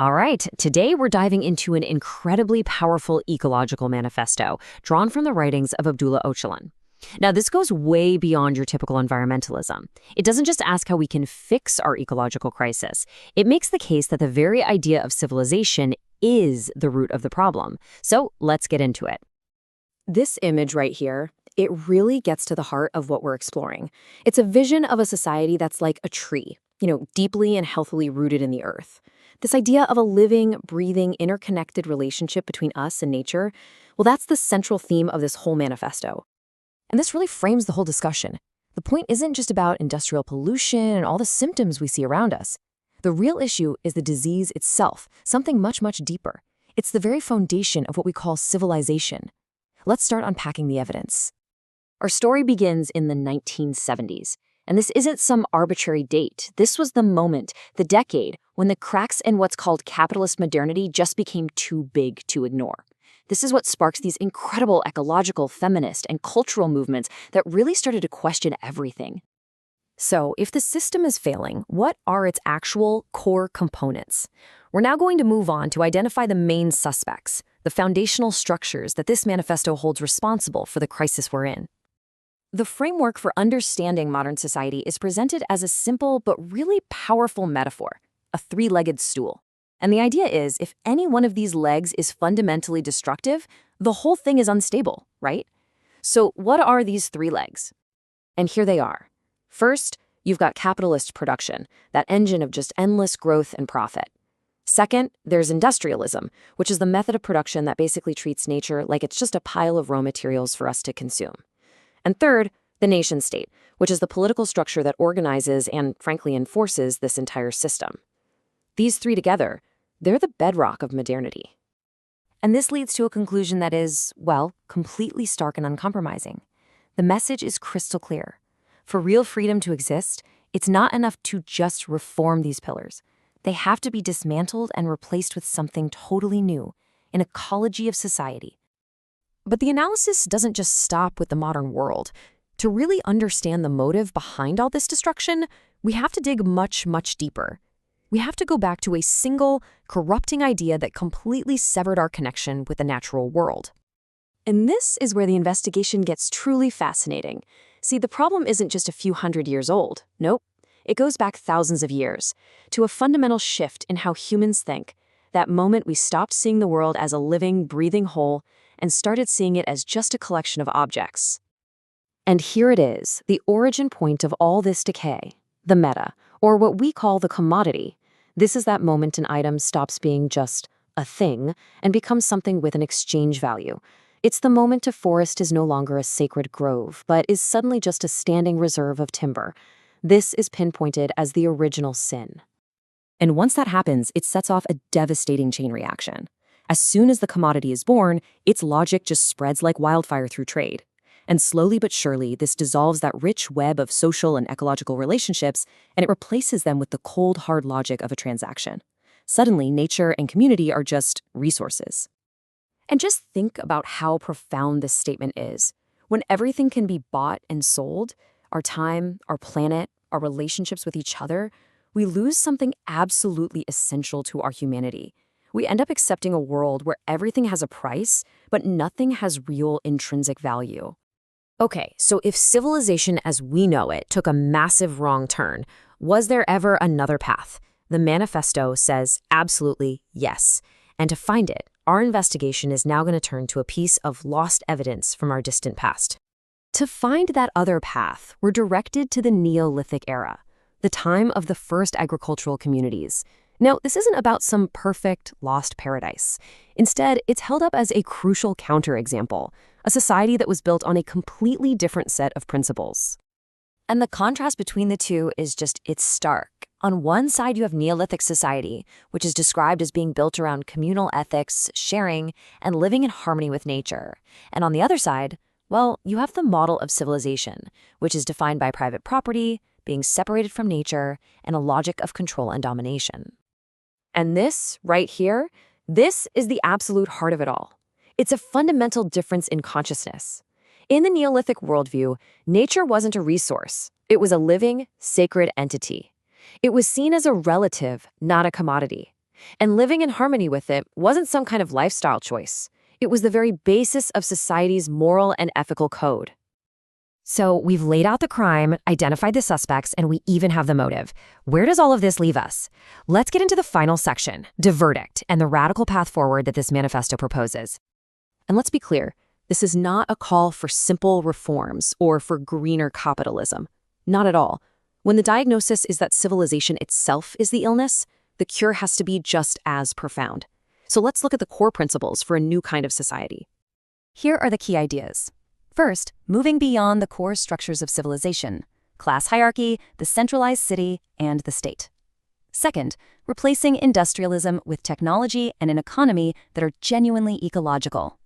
All right, today we're diving into an incredibly powerful ecological manifesto drawn from the writings of Abdullah Öcalan. Now, this goes way beyond your typical environmentalism. It doesn't just ask how we can fix our ecological crisis. It makes the case that the very idea of civilization is the root of the problem. So let's get into it. This image right here, it really gets to the heart of what we're exploring. It's a vision of a society that's like a tree, deeply and healthily rooted in the earth. This idea of a living, breathing, interconnected relationship between us and nature, well, that's the central theme of this whole manifesto. And this really frames the whole discussion. The point isn't just about industrial pollution and all the symptoms we see around us. The real issue is the disease itself, something much, much deeper. It's the very foundation of what we call civilization. Let's start unpacking the evidence. Our story begins in the 1970s. And this isn't some arbitrary date. This was the moment, the decade, when the cracks in what's called capitalist modernity just became too big to ignore. This is what sparks these incredible ecological, feminist, and cultural movements that really started to question everything. So, if the system is failing, what are its actual core components? We're now going to move on to identify the main suspects, the foundational structures that this manifesto holds responsible for the crisis we're in. The framework for understanding modern society is presented as a simple but really powerful metaphor, a three-legged stool. And the idea is, if any one of these legs is fundamentally destructive, the whole thing is unstable, right? So what are these three legs? And here they are. First, you've got capitalist production, that engine of just endless growth and profit. Second, there's industrialism, which is the method of production that basically treats nature like it's just a pile of raw materials for us to consume. And third, the nation-state, which is the political structure that organizes and, frankly, enforces this entire system. These three together, they're the bedrock of modernity. And this leads to a conclusion that is, well, completely stark and uncompromising. The message is crystal clear. For real freedom to exist, it's not enough to just reform these pillars. They have to be dismantled and replaced with something totally new, an ecology of society. But the analysis doesn't just stop with the modern world. To really understand the motive behind all this destruction, we have to dig much, much deeper. We have to go back to a single, corrupting idea that completely severed our connection with the natural world. And this is where the investigation gets truly fascinating. See, the problem isn't just a few hundred years old. Nope. It goes back thousands of years, to a fundamental shift in how humans think. That moment we stopped seeing the world as a living, breathing whole and started seeing it as just a collection of objects. And here it is, the origin point of all this decay, the meta, or what we call the commodity. This is that moment an item stops being just a thing and becomes something with an exchange value. It's the moment a forest is no longer a sacred grove, but is suddenly just a standing reserve of timber. This is pinpointed as the original sin. And once that happens, it sets off a devastating chain reaction. As soon as the commodity is born, its logic just spreads like wildfire through trade. And slowly but surely, this dissolves that rich web of social and ecological relationships, and it replaces them with the cold, hard logic of a transaction. Suddenly, nature and community are just resources. And just think about how profound this statement is. When everything can be bought and sold, our time, our planet, our relationships with each other, we lose something absolutely essential to our humanity. We end up accepting a world where everything has a price, but nothing has real intrinsic value. Okay, so if civilization as we know it took a massive wrong turn, was there ever another path? The manifesto says absolutely yes. And to find it, our investigation is now going to turn to a piece of lost evidence from our distant past. To find that other path, we're directed to the Neolithic era, the time of the first agricultural communities. Now, this isn't about some perfect, lost paradise. Instead, it's held up as a crucial counterexample, a society that was built on a completely different set of principles. And the contrast between the two is it's stark. On one side, you have Neolithic society, which is described as being built around communal ethics, sharing, and living in harmony with nature. And on the other side, well, you have the model of civilization, which is defined by private property, being separated from nature, and a logic of control and domination. And this, right here, this is the absolute heart of it all. It's a fundamental difference in consciousness. In the Neolithic worldview, nature wasn't a resource. It was a living, sacred entity. It was seen as a relative, not a commodity. And living in harmony with it wasn't some kind of lifestyle choice. It was the very basis of society's moral and ethical code. So we've laid out the crime, identified the suspects, and we even have the motive. Where does all of this leave us? Let's get into the final section, the verdict, and the radical path forward that this manifesto proposes. And let's be clear, this is not a call for simple reforms or for greener capitalism. Not at all. When the diagnosis is that civilization itself is the illness, the cure has to be just as profound. So let's look at the core principles for a new kind of society. Here are the key ideas. First, moving beyond the core structures of civilization, class hierarchy, the centralized city, and the state. Second, replacing industrialism with technology and an economy that are genuinely ecological.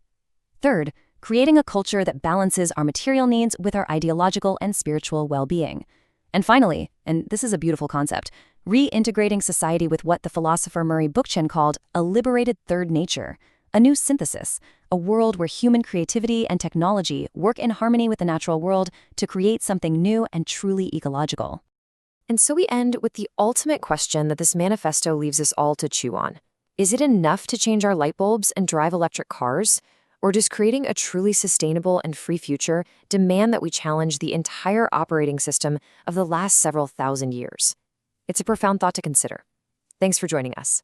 Third, creating a culture that balances our material needs with our ideological and spiritual well-being. And finally, and this is a beautiful concept, reintegrating society with what the philosopher Murray Bookchin called a liberated third nature, a new synthesis, a world where human creativity and technology work in harmony with the natural world to create something new and truly ecological. And so we end with the ultimate question that this manifesto leaves us all to chew on. Is it enough to change our light bulbs and drive electric cars? Or does creating a truly sustainable and free future demand that we challenge the entire operating system of the last several thousand years? It's a profound thought to consider. Thanks for joining us.